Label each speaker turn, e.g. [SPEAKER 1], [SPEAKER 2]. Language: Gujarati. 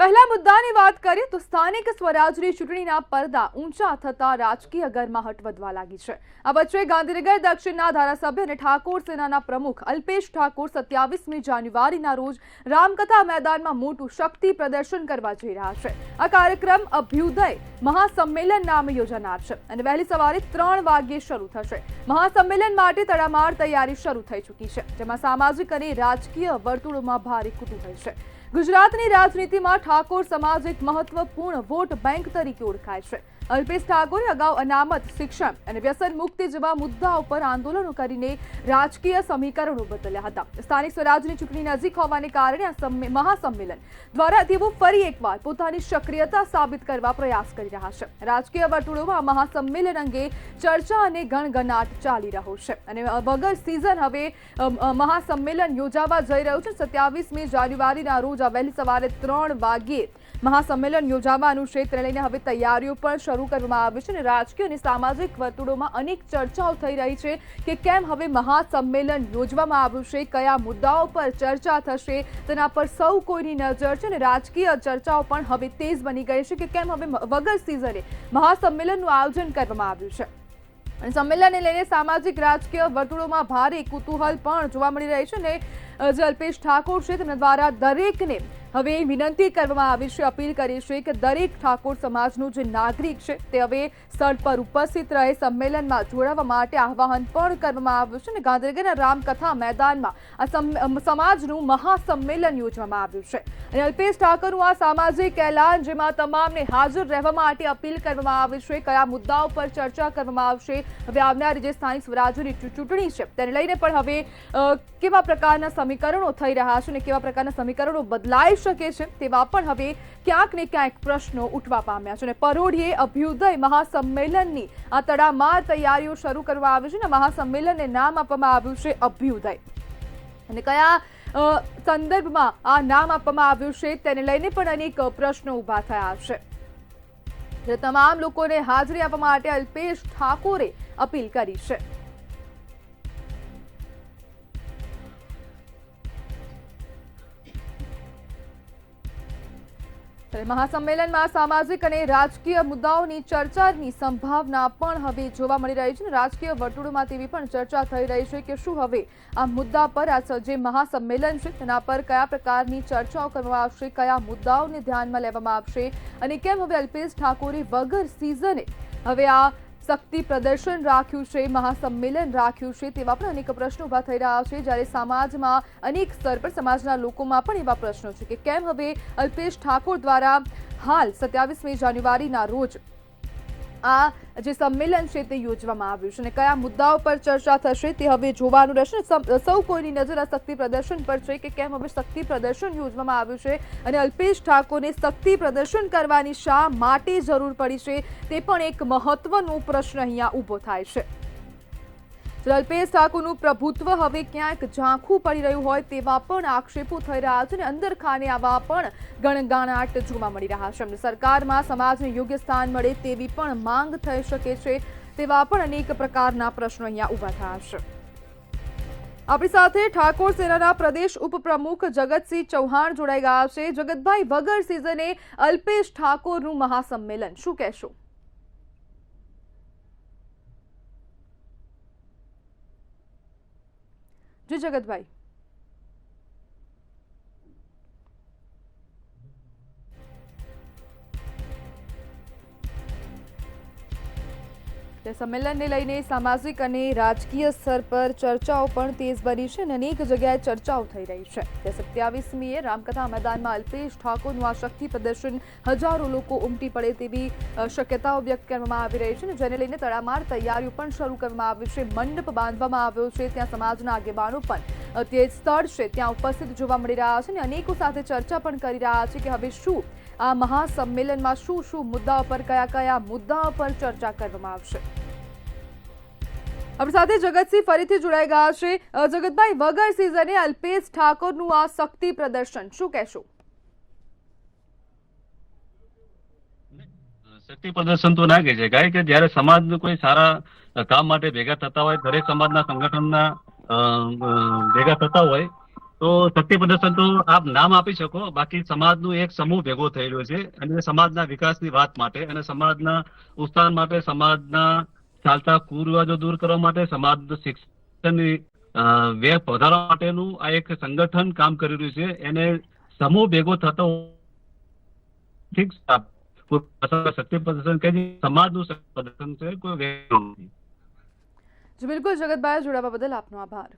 [SPEAKER 1] પહેલા મુદ્દાની વાત કરીએ તો સ્થાનિક સ્વરાજની ચૂંટણીના પડદા ઊંચા થતા રાજકીય ગરમાહટ વધવા લાગી છે। આ વચ્ચે ગાંધીનગર દક્ષિણના ધારાસભ્ય અને ઠાકોર સેનાના પ્રમુખ અલ્પેશ ઠાકોર 27મી જાન્યુઆરીના રોજ રામકથા મેદાનમાં મોટું શક્તિ પ્રદર્શન કરવા જઈ રહ્યા છે। આ કાર્યક્રમ અભ્યુદય મહાસંમેલન નામે યોજાનાર છે અને વહેલી સવારે 3 વાગ્યે શરૂ થશે। મહાસંમેલન માટે તડામાર તૈયારી શરૂ થઈ ચૂકી છે, જેમાં સામાજિક અને રાજકીય વર્તુળોમાં ભારે કુતૂહલ છે। ગુજરાતની રાજનીતિમાં ઠાકોર સમાજ એક મહત્વપૂર્ણ વોટ બેંક તરીકે ઓળખાય છે। અલ્પેશ ઠાકોરે અગાઉ અનામત, શિક્ષણ અને વ્યસન મુક્તિ જેવા મુદ્દાઓ પર આંદોલનો કરીને રાજકીય સમીકરણો બદલ્યા હતા। સ્થાનિક સ્વરાજની ચૂંટણી નજીક હોવાને કારણે આ મહાસંમેલન દ્વારા તેઓ ફરી એકવાર પોતાની સક્રિયતા સાબિત કરવા પ્રયાસ કરી રહ્યા છે। રાજકીય વર્તુળોમાં આ મહાસંમેલન અંગે ચર્ચા અને ગણગણાટ ચાલી રહ્યો છે અને વગર સિઝન હવે મહાસંમેલન યોજાવા જઈ રહ્યું છે। 27મી જાન્યુઆરીના રોજ વહેલી સવારે 3 વાગ્યે મહાસંમેલન યોજાવાનું છે, તેને લઈને હવે તૈયારીઓ પણ શરૂ કરવામાં આવી છે અને રાજકીય અને સામાજિક વર્તુળોમાં અનેક ચર્ચાઓ થઈ રહી છે કે કેમ હવે મહાસંમેલન યોજવામાં આવ્યું છે, કયા મુદ્દાઓ પર ચર્ચા થશે, તેના પર સૌ કોઈની નજર છે અને રાજકીય ચર્ચાઓ પણ હવે તેજ બની ગઈ છે કે કેમ હવે વગર સિઝને મહાસંમેલનનું આયોજન કરવામાં આવ્યું છે। અને સંમેલનને લઈને સામાજિક રાજકીય વર્તુળોમાં ભારે કુતૂહલ પણ જોવા મળી રહી છે અને જે અલ્પેશ ઠાકોર છે તેમના દ્વારા દરેકને હવે વિનંતી કરવામાં આવી છે, અપીલ કરી છે કે દરેક ઠાકોર સમાજનો જે નાગરિક છે તે હવે સ્થળ પર ઉપસ્થિત રહે, સંમેલનમાં જોડાવા માટે આહ્વાન પણ કરવામાં આવ્યું છે અને ગાંધીનગરના રામકથા મેદાનમાં આ સમાજનું મહાસંમેલન યોજવામાં આવ્યું છે અને અલ્પેશ ઠાકોરનું આ સામાજિક એલાન, જેમાં તમામને હાજર રહેવા માટે અપીલ કરવામાં આવી છે, કયા મુદ્દાઓ પર ચર્ચા કરવામાં આવશે, હવે આવનારી જે સ્થાનિક સ્વરાજ્યની ચૂંટણી છે તેને લઈને પણ હવે કેવા પ્રકારના સમીકરણો થઈ રહ્યા છે અને કેવા પ્રકારના સમીકરણો બદલાઈ શકે છે તેવા પણ હવે ક્યાંક ને ક્યાંક પ્રશ્નો ઉઠવા પામ્યા છે અને પરોઢિયે અભ્યુદય મહાસંમેલનની આ તડામાર તૈયારીઓ શરૂ કરવામાં આવી છે અને મહાસંમેલનને નામ આપવામાં આવ્યું છે અભ્યુદય અને કયા સંદર્ભમાં આ નામ આપવામાં આવ્યું છે તેને લઈને પણ અનેક પ્રશ્નો ઉભા થયા છે। તમામ લોકોને હાજરી આપવા માટે અલ્પેશ ઠાકોરે અપીલ કરી છે। મહાસંમેલનમાં સામાજિક અને રાજકીય મુદ્દાઓની ચર્ચાની સંભાવના પણ હવે જોવા મળી રહી છે। રાજકીય વર્તુળોમાં તેવી પણ ચર્ચા થઈ રહી છે કે શું હવે આ મુદ્દા પર આ જે મહાસંમેલન છે તેના પર કયા પ્રકારની ચર્ચાઓ કરવામાં આવશે, કયા મુદ્દાઓને ધ્યાનમાં લેવામાં આવશે અને કેમ હવે અલ્પેશ ઠાકોરે વગર સિઝને હવે આ શક્તિ પ્રદર્શન રાખ્યું છે, મહાસંમેલન રાખ્યું છે, તેવા પણ અનેક પ્રશ્નો ઉભા થઈ રહ્યા છે। જ્યારે સમાજમાં અનેક સ્તર પર સમાજના લોકોમાં પણ એવા પ્રશ્નો છે કે કેમ હવે અલ્પેશ ઠાકોર દ્વારા હાલ 27મી જાન્યુઆરીના રોજ આ જે સંમેલન છે તે યોજવામાં આવ્યું છે અને કયા મુદ્દાઓ પર ચર્ચા થશે તે હવે જોવાનું રહેશે। સૌ કોઈની નજર આ શક્તિ પ્રદર્શન પર છે કે કેમ હવે શક્તિ પ્રદર્શન યોજવામાં આવ્યું છે અને અલ્પેશ ઠાકોરને શક્તિ પ્રદર્શન કરવાની શા માટે જરૂર પડી છે તે પણ એક મહત્વનો પ્રશ્ન અહીંયા ઊભો થાય છે। અલ્પેશ ઠાકોરનું પ્રભુત્વ હવે ક્યાંક ઝાંખું પડી રહ્યું હોય તેવા પણ આક્ષેપો થઈ રહ્યા છે અને અંદર ખાને આવા પણ ગણગણાટ જોવા મળી રહ્યા છે। સરકારમાં સમાજને યોગ્ય સ્થાન મળે તેવી પણ માંગ થઈ શકે છે, તેવા પણ અનેક પ્રકારના પ્રશ્નો અહીંયા ઊભા થયા છે। આપણી સાથે ઠાકોર સેનાના પ્રદેશ ઉપપ્રમુખ જગતસિંહ ચૌહાણ જોડાઈ ગયા છે। જગતભાઈ, વગર સિઝને અલ્પેશ ઠાકોરનું મહાસંમેલન, શું કહેશો? जी जगत भाई, સંમેલનને લઈને સામાજિક અને રાજકીય સ્તર પર ચર્ચાઓ પણ તેજ બની છે અને અનેક જગ્યાએ ચર્ચાઓ થઈ રહી છે। 27મીએ રામકથા મેદાનમાં અલ્પેશ ઠાકોરનું આ શક્તિ પ્રદર્શન હજારો લોકો ઉમટી પડે તેવી શક્યતાઓ વ્યક્ત કરવામાં આવી રહી છે અને જેને લઈને તડામાર તૈયારીઓ પણ શરૂ કરવામાં આવી છે। મંડપ બાંધવામાં આવ્યો છે, ત્યાં સમાજના આગેવાનો પણ તે સ્થળ છે ત્યાં ઉપસ્થિત જોવા મળી રહ્યા છે અને અનેકો સાથે ચર્ચા પણ કરી રહ્યા છે કે હવે શું આ મહાસંમેલનમાં શું મુદ્દાઓ પર કયા મુદ્દાઓ પર ચર્ચા કરવામાં આવશે। આપણી સાથે જગતસિંહ ફરીથી જોડાઈ ગયા છે। જગતભાઈ, વગર સિઝને અલ્પેશ ઠાકોરનું આ શક્તિ પ્રદર્શન, શું કહેશો?
[SPEAKER 2] શક્તિ પ્રદર્શન તો ના કહી શકાય કે જ્યારે સમાજ કોઈ સારા કામ માટે ભેગા થતા હોય, દરેક સમાજના સંગઠનના ભેગા થતા હોય તો શક્તિ પ્રદર્શન તો આપ નામ આપી શકો, બાકી સમાજનું એક સમૂહ ભેગો થયેલો છે અને સમાજના વિકાસની વાત માટે અને સમાજના ઉત્થાન માટે, સમાજના ચાલતા કુરિવાજો દૂર કરવા માટે, સમાજ શિક્ષણની વેગ વધારવા માટેનું આ એક સંગઠન કામ કરી રહ્યું છે. એને સમૂહ ભેગો થતો ઠીક શક્તિ પ્રદર્શન કે સમાજનું શક્તિ પ્રદર્શન છે, કોઈ વ્યક્તિનું નથી.
[SPEAKER 1] જી બિલકુલ જગતભાઈ, જોડાવા બદલ આપનો આભાર.